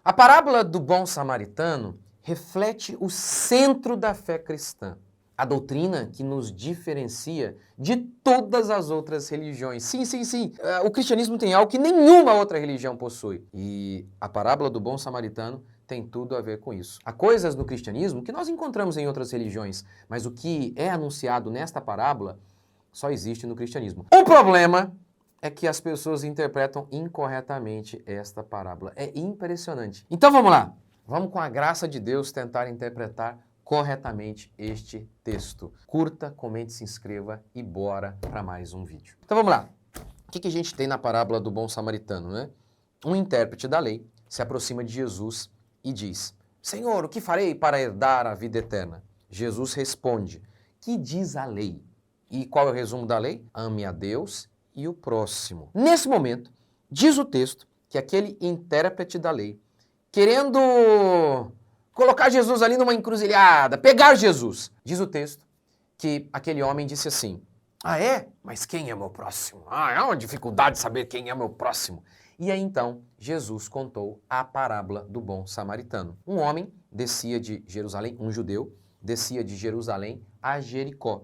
A parábola do bom samaritano reflete o centro da fé cristã, a doutrina que nos diferencia de todas as outras religiões. Sim, sim, sim, o cristianismo tem algo que nenhuma outra religião possui. E a parábola do bom samaritano tem tudo a ver com isso. Há coisas no cristianismo que nós encontramos em outras religiões, mas o que é anunciado nesta parábola só existe no cristianismo. O problema é que as pessoas interpretam incorretamente esta parábola. É impressionante. Então vamos lá. Vamos, com a graça de Deus, tentar interpretar corretamente este texto. Curta, comente, se inscreva e bora para mais um vídeo. Então vamos lá. O que a gente tem na parábola do bom samaritano, né? Um intérprete da lei se aproxima de Jesus e diz: Senhor, o que farei para herdar a vida eterna? Jesus responde: que diz a lei? E qual é o resumo da lei? Ame a Deus e o próximo. Nesse momento, diz o texto que aquele intérprete da lei, querendo colocar Jesus ali numa encruzilhada, pegar Jesus, diz o texto que aquele homem disse assim: ah, é? Mas quem é meu próximo? Ah, é uma dificuldade de saber quem é meu próximo. E aí então Jesus contou a parábola do bom samaritano. Um homem descia de Jerusalém, um judeu, descia de Jerusalém a Jericó.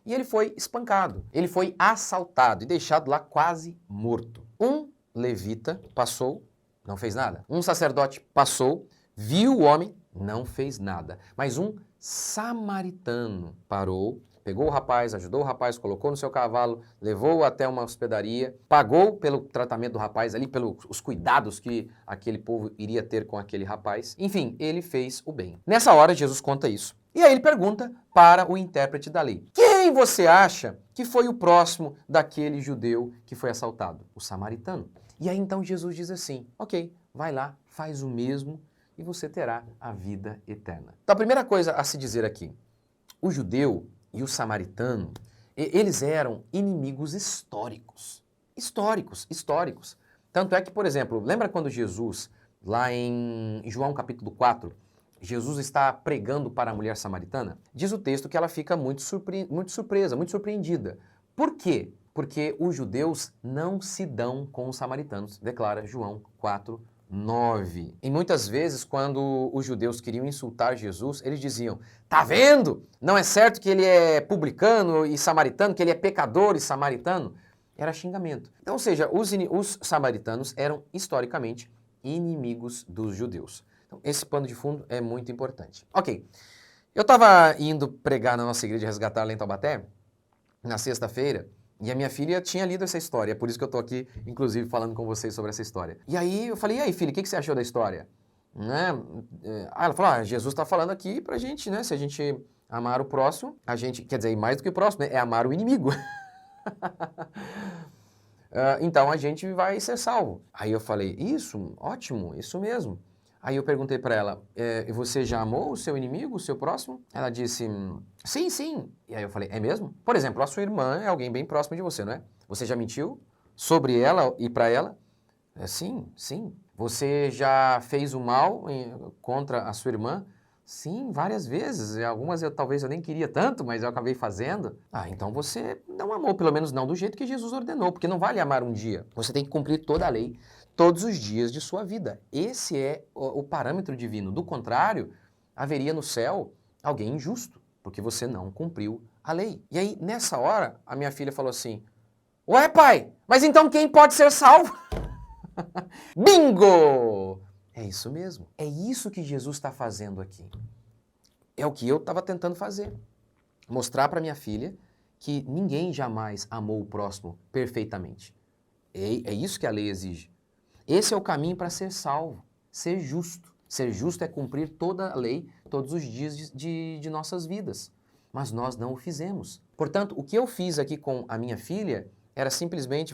E ele foi espancado, ele foi assaltado e deixado lá quase morto. Um levita passou, não fez nada. Um sacerdote passou, viu o homem, não fez nada. Mas um samaritano parou, pegou o rapaz, ajudou o rapaz, colocou no seu cavalo, levou-o até uma hospedaria, pagou pelo tratamento do rapaz ali, pelos cuidados que aquele povo iria ter com aquele rapaz. Enfim, ele fez o bem. Nessa hora, Jesus conta isso. E aí ele pergunta para o intérprete da lei: quem você acha que foi o próximo daquele judeu que foi assaltado? O samaritano. E aí então Jesus diz assim: ok, vai lá, faz o mesmo e você terá a vida eterna. Então a primeira coisa a se dizer aqui: o judeu e o samaritano, eles eram inimigos históricos. Históricos. Tanto é que, por exemplo, lembra quando Jesus, lá em João capítulo 4, Jesus está pregando para a mulher samaritana? Diz o texto que ela fica muito surpresa, muito surpreendida. Por quê? Porque os judeus não se dão com os samaritanos, declara João 4:9. E muitas vezes, quando os judeus queriam insultar Jesus, eles diziam: tá vendo? Não é certo que ele é publicano e samaritano, que ele é pecador e samaritano? Era xingamento. Então, ou seja, os samaritanos eram historicamente inimigos dos judeus. Então, esse pano de fundo é muito importante. Ok, eu estava indo pregar na nossa igreja Resgatar lá em Taubaté, na sexta-feira, e a minha filha tinha lido essa história, é por isso que eu estou aqui, inclusive, falando com vocês sobre essa história. E aí eu falei: e aí, filha, o que você achou da história? Né? Aí ela falou: Jesus está falando aqui pra gente, né? Se a gente amar o próximo, a gente, quer dizer, mais do que o próximo, né? É amar o inimigo. Então a gente vai ser salvo. Aí eu falei: isso, ótimo, isso mesmo. Aí eu perguntei para ela: você já amou o seu inimigo, o seu próximo? Ela disse: sim, sim. E aí eu falei: é mesmo? Por exemplo, a sua irmã é alguém bem próximo de você, não é? Você já mentiu sobre ela e para ela? Sim, sim. Você já fez o mal contra a sua irmã? Sim, várias vezes. E algumas talvez eu nem queria tanto, mas eu acabei fazendo. Ah, então você não amou, pelo menos não do jeito que Jesus ordenou, porque não vale amar um dia. Você tem que cumprir toda a lei todos os dias de sua vida. Esse é o parâmetro divino. Do contrário, haveria no céu alguém injusto, porque você não cumpriu a lei. E aí, nessa hora, a minha filha falou assim: ué, pai, mas então quem pode ser salvo? Bingo! É isso mesmo. É isso que Jesus está fazendo aqui. É o que eu estava tentando fazer. Mostrar para minha filha que ninguém jamais amou o próximo perfeitamente. É isso que a lei exige. Esse é o caminho para ser salvo, ser justo. Ser justo é cumprir toda a lei todos os dias de nossas vidas. Mas nós não o fizemos. Portanto, o que eu fiz aqui com a minha filha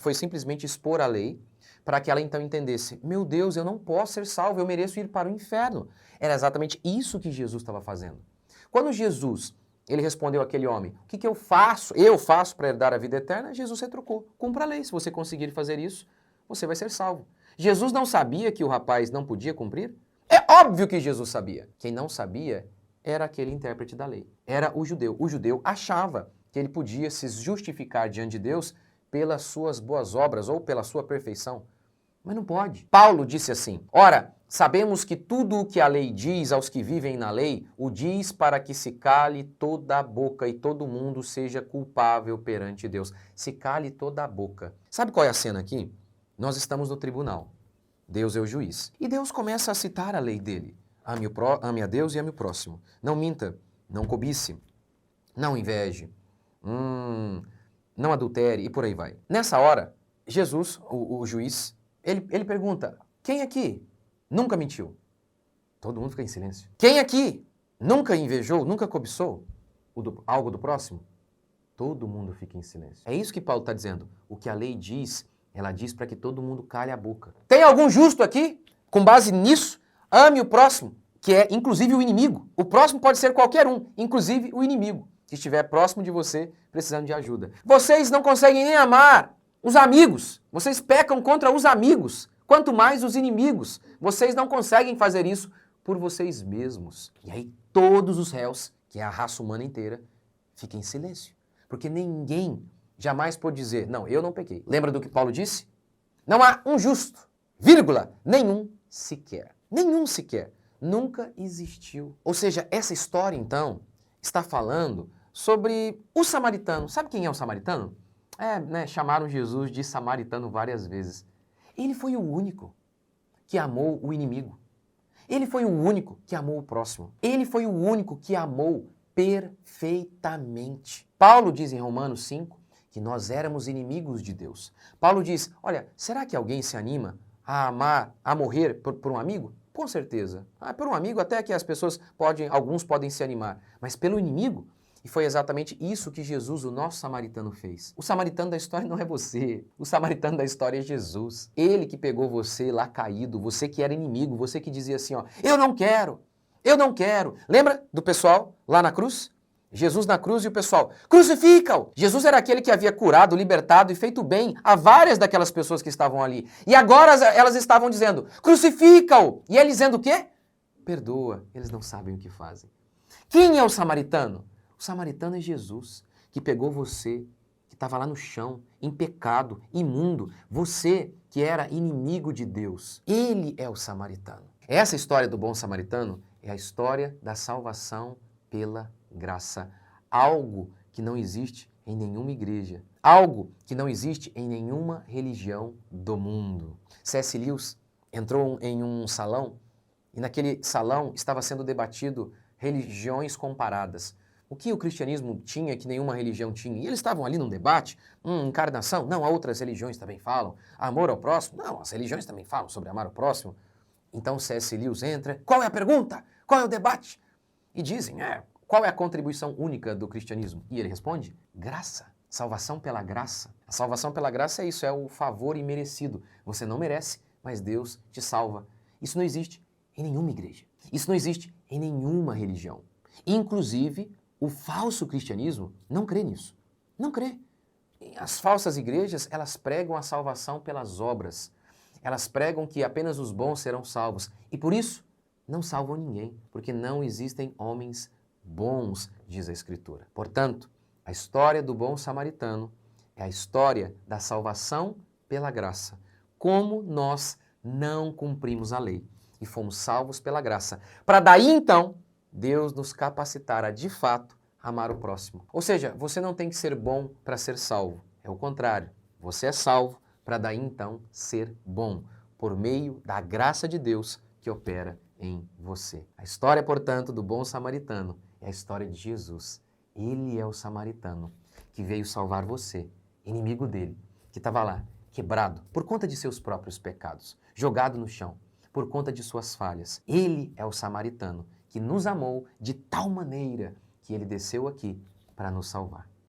foi simplesmente expor a lei, para que ela então entendesse: meu Deus, eu não posso ser salvo, eu mereço ir para o inferno. Era exatamente isso que Jesus estava fazendo. Quando Jesus, ele respondeu àquele homem: o que eu faço para herdar a vida eterna? Jesus retrucou: cumpra a lei, se você conseguir fazer isso, você vai ser salvo. Jesus não sabia que o rapaz não podia cumprir? É óbvio que Jesus sabia. Quem não sabia era aquele intérprete da lei, era o judeu. O judeu achava que ele podia se justificar diante de Deus pelas suas boas obras ou pela sua perfeição. Mas não pode. Paulo disse assim: ora, Sabemos que tudo o que a lei diz aos que vivem na lei, o diz para que se cale toda a boca e todo mundo seja culpável perante Deus. Se cale toda a boca. Sabe qual é a cena aqui? Nós estamos no tribunal. Deus é o juiz. E Deus começa a citar a lei dele. Ame a Deus e ame o próximo. Não minta, não cobice, não inveje, não adultere e por aí vai. Nessa hora, Jesus, o juiz, ele pergunta, quem aqui nunca mentiu? Todo mundo fica em silêncio. Quem aqui nunca invejou, nunca cobiçou algo do próximo? Todo mundo fica em silêncio. É isso que Paulo está dizendo. O que a lei diz, ela diz para que todo mundo cale a boca. Tem algum justo aqui? Com base nisso, ame o próximo, que é inclusive o inimigo. O próximo pode ser qualquer um, inclusive o inimigo, que estiver próximo de você precisando de ajuda. Vocês não conseguem nem amar os amigos. Vocês pecam contra os amigos. Quanto mais os inimigos. Vocês não conseguem fazer isso por vocês mesmos. E aí todos os réus, que é a raça humana inteira, ficam em silêncio. Porque ninguém jamais pode dizer, não, eu não pequei. Lembra do que Paulo disse? Não há um justo, vírgula, nenhum sequer. Nenhum sequer. Nunca existiu. Ou seja, essa história, então, está falando sobre o samaritano. Sabe quem é o samaritano? Chamaram Jesus de samaritano várias vezes. Ele foi o único que amou o inimigo. Ele foi o único que amou o próximo. Ele foi o único que amou perfeitamente. Paulo diz em Romanos 5 que nós éramos inimigos de Deus. Paulo diz, olha, será que alguém se anima a amar, a morrer por um amigo? Com certeza. Por um amigo até que alguns podem se animar, mas pelo inimigo? E foi exatamente isso que Jesus, o nosso samaritano, fez. O samaritano da história não é você. O samaritano da história é Jesus. Ele que pegou você lá caído, você que era inimigo, você que dizia assim, ó, eu não quero, eu não quero. Lembra do pessoal lá na cruz? Jesus na cruz e o pessoal, crucifica-o! Jesus era aquele que havia curado, libertado e feito bem a várias daquelas pessoas que estavam ali. E agora elas estavam dizendo, crucifica-o! E ele dizendo o quê? Perdoa, eles não sabem o que fazem. Quem é o samaritano? O samaritano é Jesus, que pegou você, que estava lá no chão, em pecado, imundo, você que era inimigo de Deus. Ele é o samaritano. Essa história do bom samaritano é a história da salvação pela graça. Algo que não existe em nenhuma igreja. Algo que não existe em nenhuma religião do mundo. C.S. Lewis entrou em um salão e naquele salão estava sendo debatido religiões comparadas. O que o cristianismo tinha que nenhuma religião tinha? E eles estavam ali num debate, encarnação? Não, outras religiões também falam. Amor ao próximo? Não, as religiões também falam sobre amar o próximo. Então C.S. Lewis entra, qual é a pergunta? Qual é o debate? E dizem, qual é a contribuição única do cristianismo? E ele responde, graça, salvação pela graça. A salvação pela graça é isso, é o favor imerecido. Você não merece, mas Deus te salva. Isso não existe em nenhuma igreja. Isso não existe em nenhuma religião. Inclusive, o falso cristianismo não crê nisso. Não crê. As falsas igrejas, elas pregam a salvação pelas obras. Elas pregam que apenas os bons serão salvos. E por isso, não salvam ninguém, porque não existem homens bons, diz a Escritura. Portanto, a história do bom samaritano é a história da salvação pela graça. Como nós não cumprimos a lei e fomos salvos pela graça. Para daí então, Deus nos capacitar a, de fato, amar o próximo. Ou seja, você não tem que ser bom para ser salvo. É o contrário. Você é salvo para daí então ser bom, por meio da graça de Deus que opera em você. A história, portanto, do bom samaritano é a história de Jesus. Ele é o samaritano que veio salvar você, inimigo dele, que estava lá, quebrado, por conta de seus próprios pecados, jogado no chão, por conta de suas falhas. Ele é o samaritano que nos amou de tal maneira que ele desceu aqui para nos salvar.